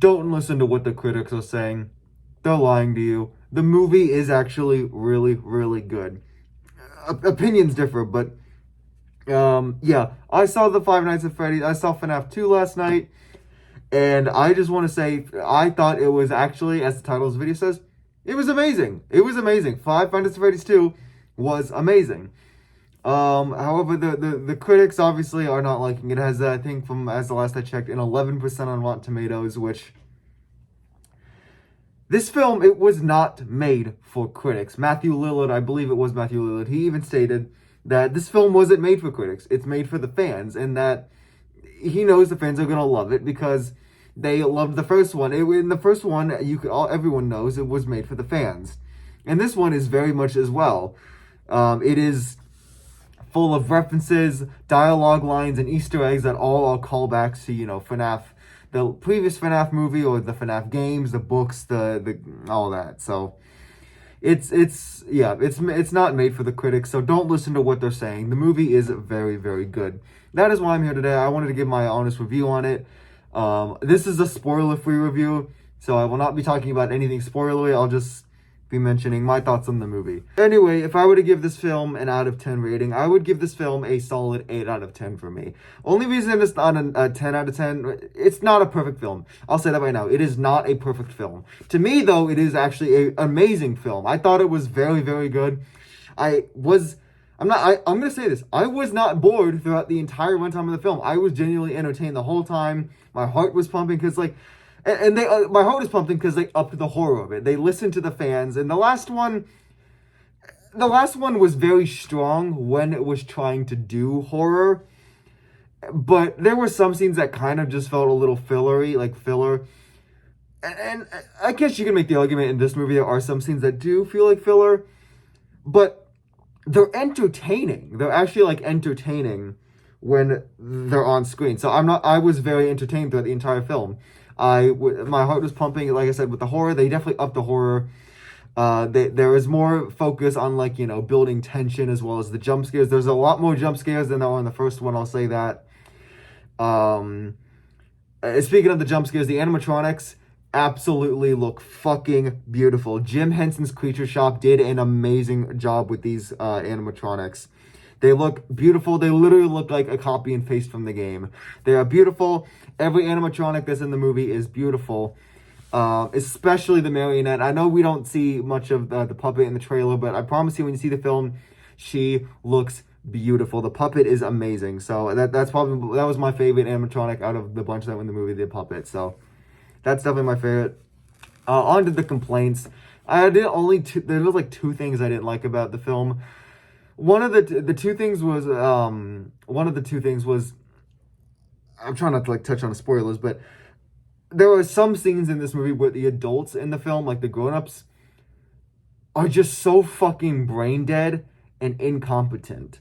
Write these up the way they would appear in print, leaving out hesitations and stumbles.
don't listen to what the critics are saying. They're lying to you. The movie is actually really, really good. Opinions differ, but yeah, I saw the Five Nights at Freddy's. I saw FNAF 2 last night, and I just want to say I thought it was actually, as the title of the video says, it was amazing. It was amazing. Five Nights at Freddy's 2 was amazing. However, the critics obviously are not liking it. It has, I think, from as the last I checked, an 11% on Rotten Tomatoes, which this film, it was not made for critics. Matthew Lillard, I believe it was Matthew Lillard, he even stated that this film wasn't made for critics. It's made for the fans, and that he knows the fans are gonna love it because they loved the first one. In the first one, everyone knows it was made for the fans, and this one is very much as well. It is full of references, dialogue lines, and Easter eggs that all are callbacks to, FNAF, the previous FNAF movie, or the FNAF games, the books, the all that. So it's not made for the critics, so don't listen to what they're saying. The movie is very, very good. That is why I'm here today. I wanted to give my honest review on it. This is a spoiler-free review, so I will not be talking about anything spoilery. I'll just be mentioning my thoughts on the movie. Anyway, if I were to give this film an out of 10 rating, I would give this film a solid 8 out of 10 for me. Only reason it's not a 10 out of 10, it's not a perfect film. I'll say that right now. It is not a perfect film. To me, though, it is actually an amazing film. I thought it was very, very good. I'm going to say this. I was not bored throughout the entire runtime of the film. I was genuinely entertained the whole time. My heart was pumping because, my heart was pumping because they upped the horror of it. They listened to the fans, and the last one was very strong when it was trying to do horror, but there were some scenes that kind of just felt a little fillery, like filler. And I guess you can make the argument in this movie there are some scenes that do feel like filler, but they're entertaining. They're actually entertaining when they're on screen. So I was very entertained throughout the entire film. My heart was pumping, like I said, with the horror. They definitely upped the horror. There is more focus on building tension as well as the jump scares. There's a lot more jump scares than there were in the first one, I'll say that. Speaking of the jump scares, the animatronics absolutely look fucking beautiful. Jim Henson's Creature Shop did an amazing job with these animatronics. They look beautiful. They literally look like a copy and paste from the game. They are beautiful. Every animatronic that's in the movie is beautiful, especially the marionette. I know we don't see much of the puppet in the trailer, but I promise you when you see the film, she looks beautiful. The puppet is amazing. So that was my favorite animatronic out of the bunch that were in the movie, the puppet. So that's definitely my favorite. On to the complaints. There was two things I didn't like about the film. One of the two things was I'm trying not to touch on the spoilers, but there are some scenes in this movie where the adults in the film, the grown-ups, are just so fucking brain dead and incompetent.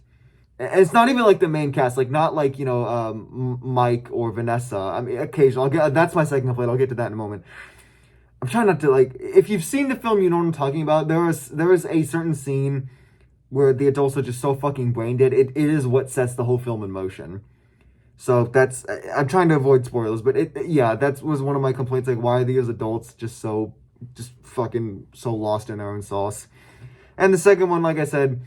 And it's not even the main cast, not Mike or Vanessa. I mean, occasionally, that's my second complaint. I'll get to that in a moment. I'm trying not to if you've seen the film, you know what I'm talking about. There is a certain scene where the adults are just so fucking brain dead. It is what sets the whole film in motion. So I'm trying to avoid spoilers, but that was one of my complaints. Why are these adults just fucking so lost in their own sauce? And the second one, like I said,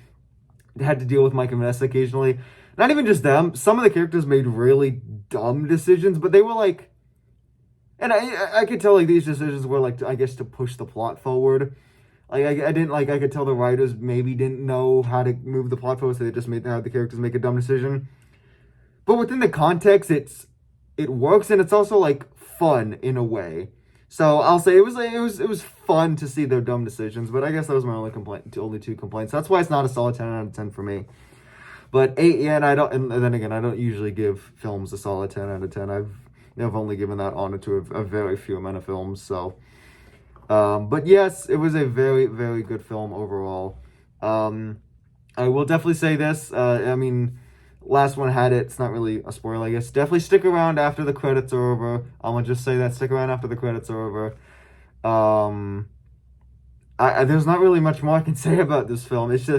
had to deal with Mike and Vanessa occasionally. Not even just them. Some of the characters made really dumb decisions, but they were and I could tell these decisions were I guess to push the plot forward. I could tell the writers maybe didn't know how to move the plot forward, so they just had the characters make a dumb decision. But within the context, it works, and it's also fun in a way. So I'll say it was fun to see their dumb decisions, but I guess that was my only two complaints. That's why it's not a solid 10 out of 10 for me. But 8, yeah, and then again, I don't usually give films a solid 10 out of 10. I've only given that honor to a very few amount of films, so. But yes, it was a very, very good film overall. I will definitely say this. Last one had it. It's not really a spoiler, I guess. Definitely stick around after the credits are over. I'm gonna just say that. Stick around after the credits are over. There's not really much more I can say about this film. It's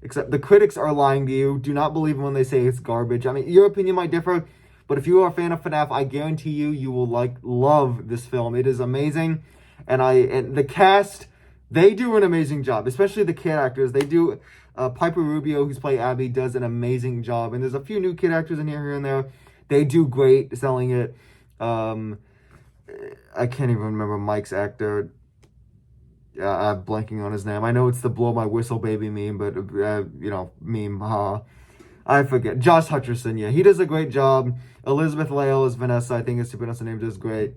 except the critics are lying to you. Do not believe them when they say it's garbage. Your opinion might differ, but But if you are a fan of FNAF, I guarantee you will love this film. It is amazing, and the cast, they do an amazing job, especially the kid actors. They do. Piper Rubio, who's playing Abby, does an amazing job, and there's a few new kid actors in here and there. They do great selling it. I can't even remember Mike's actor. I'm blanking on his name. I know it's the blow my whistle baby meme, but meme. I forget. Josh Hutcherson, yeah, he does a great job. Elizabeth Lael as Vanessa, I think is to pronounce the name, does great.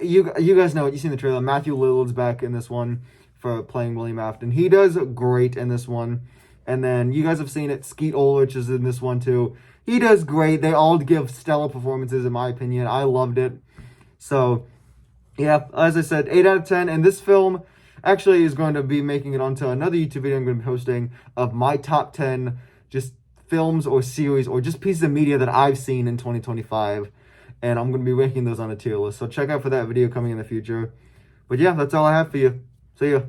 You guys know it. You've seen the trailer. Matthew Lillard's back in this one for playing William Afton. He does great in this one. And then you guys have seen it. Skeet Ulrich is in this one too. He does great. They all give stellar performances, in my opinion. I loved it. So, yeah, as I said, 8 out of 10. And this film actually is going to be making it onto another YouTube video I'm going to be posting of my top 10 just films or series or just pieces of media that I've seen in 2025. And I'm going to be ranking those on a tier list. So check out for that video coming in the future. But yeah, that's all I have for you. See ya.